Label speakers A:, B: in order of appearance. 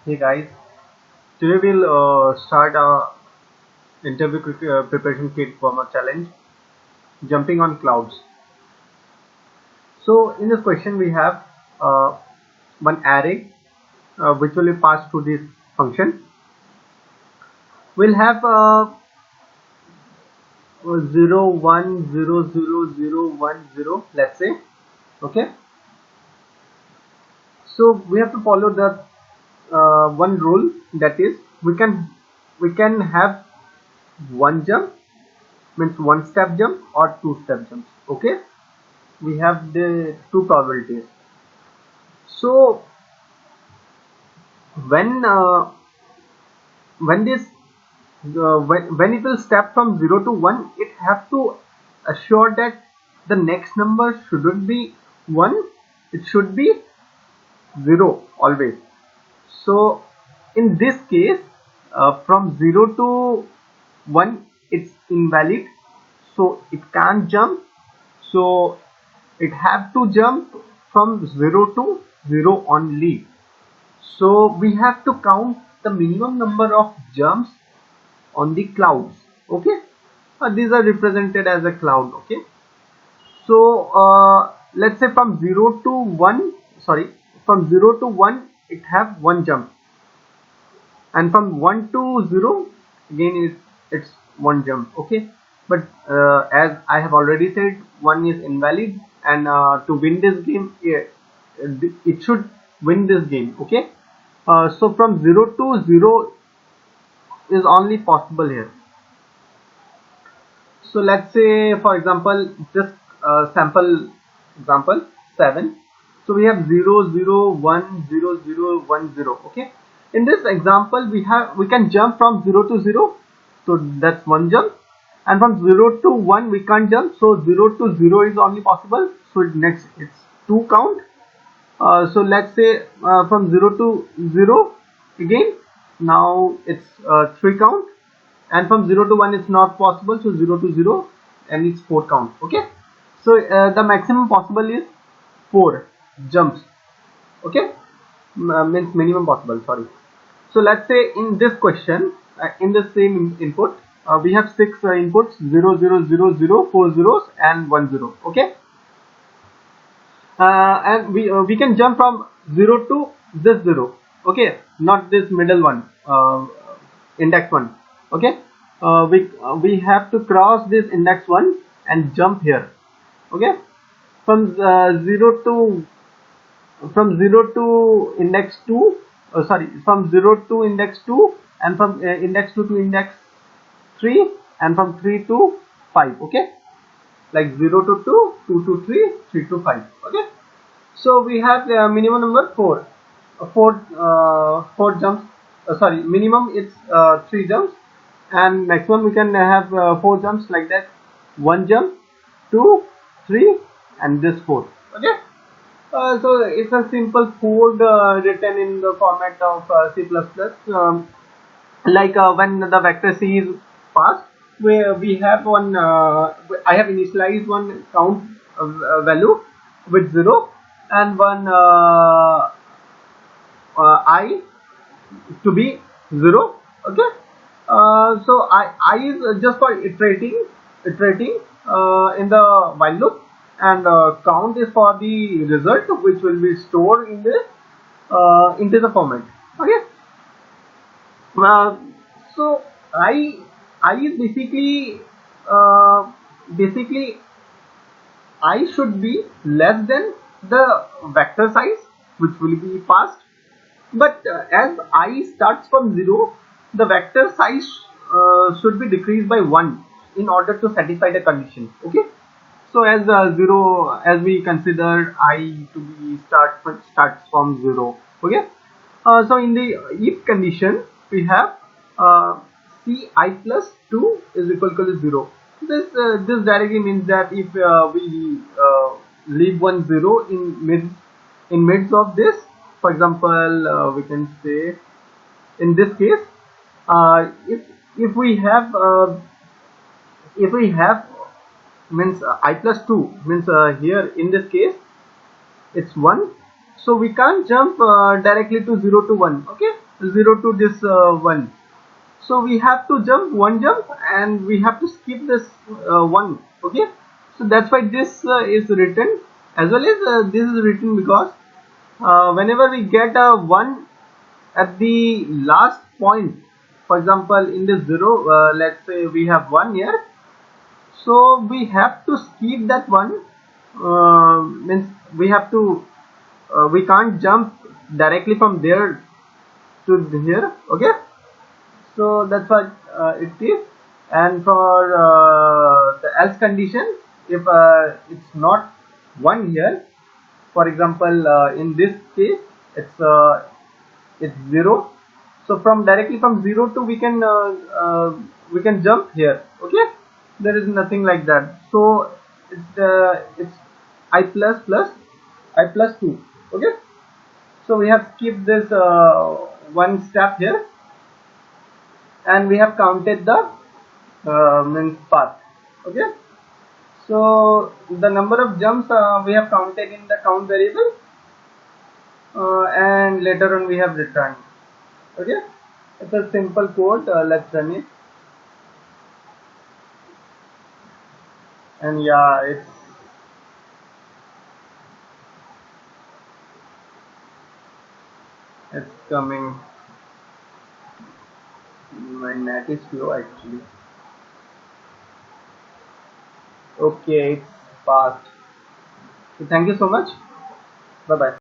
A: Hey guys, today we'll start our interview preparation kit warm-up challenge, jumping on clouds. So in this question we have uh, one array which will be passed through this function. We'll have 0, 1, 0, 0, 0, 1, 0, let's say. Okay. So we have to follow the one rule, that is we can have one jump, means one step jump or two step jumps. Okay, we have the two probabilities. So when when this when it will step from 0 to 1, it have to assure that the next number shouldn't be 1, it should be 0 always. So in this case, from 0 to 1 it's invalid, so it can't jump. So it have to jump from 0 to 0 only. So we have to count the minimum number of jumps on the clouds. Okay, these are represented as a cloud. Okay, so let's say from 0 to 1, sorry, from 0 to 1 it have one jump, and from 1 to 0 again it's one jump. Okay, but as I have already said, one is invalid, and to win this game, it should win this game. Okay, so from 0 to 0 is only possible here. So let's say, for example, just sample example 7. So we have 0, 0, 1, 0, 0, 1, 0. Okay, in this example we can jump from 0 to 0, so that's one jump, and from 0 to 1 we can't jump, so 0 to 0 is only possible, so next it's two count. So let's say from 0 to 0 again, now it's three count, and from 0 to 1 it's not possible, so 0 to 0 and it's four count. Okay, so the maximum possible is four jumps. Okay, means minimum possible, sorry. So let's say in this question, in the same input, we have six inputs: 0, 0, 0, 0, 4 zeros and 1 0. Okay, and we can jump from 0 to this 0. Okay, not this middle one, index one. Okay, we have to cross this index one and jump here. Okay, from 0 to index 2, sorry, from 0 to index 2, and from index 2 to index 3, and from 3 to 5. Okay, like 0 to 2, 2 to 3, 3 to 5. Okay, so we have minimum number 4, four jumps. Sorry, minimum it's three jumps, and maximum we can have four jumps, like that. One jump, two, three, and this four. Okay. So it's a simple code written in the format of C++. Like when the vector c is passed, where we have one, I have initialized one count value with 0, and one I to be 0. Okay, so I is just for iterating in the while loop, and count is for the result, which will be stored in the integer format. Okay, uh, so I is uh, basically I should be less than the vector size which will be passed, but as I starts from 0, the vector size should be decreased by 1 in order to satisfy the condition. Okay, so as 0, as we consider I to be starts from 0. Okay, so in the if condition we have ci plus 2 is equal to 0. This directly means that if we leave one 0 in midst of this, for example, we can say in this case, if we have means I plus 2 means here in this case it's 1, so we can't jump directly to 0 to 1. Okay, 0 to this 1. So we have to jump one jump and we have to skip this one. Okay, so that's why this is written, as well as this is written because whenever we get a 1 at the last point, for example in the 0, let's say we have 1 here, so we have to skip that one. Means we have to we can't jump directly from there to here. Okay, so that's what it is. And for the else condition, if it's not 1 here, for example in this case it's 0, so from directly from 0 to we can jump here. Okay, there is nothing like that. So it's I plus 2. Okay, so we have skipped this one step here, and we have counted the means path. Okay, so the number of jumps we have counted in the count variable, and later on we have returned. Okay, it's a simple code. Let's run it, and yeah, it's coming. My net is slow actually. Okay, it's fast. So thank you so much. Bye bye.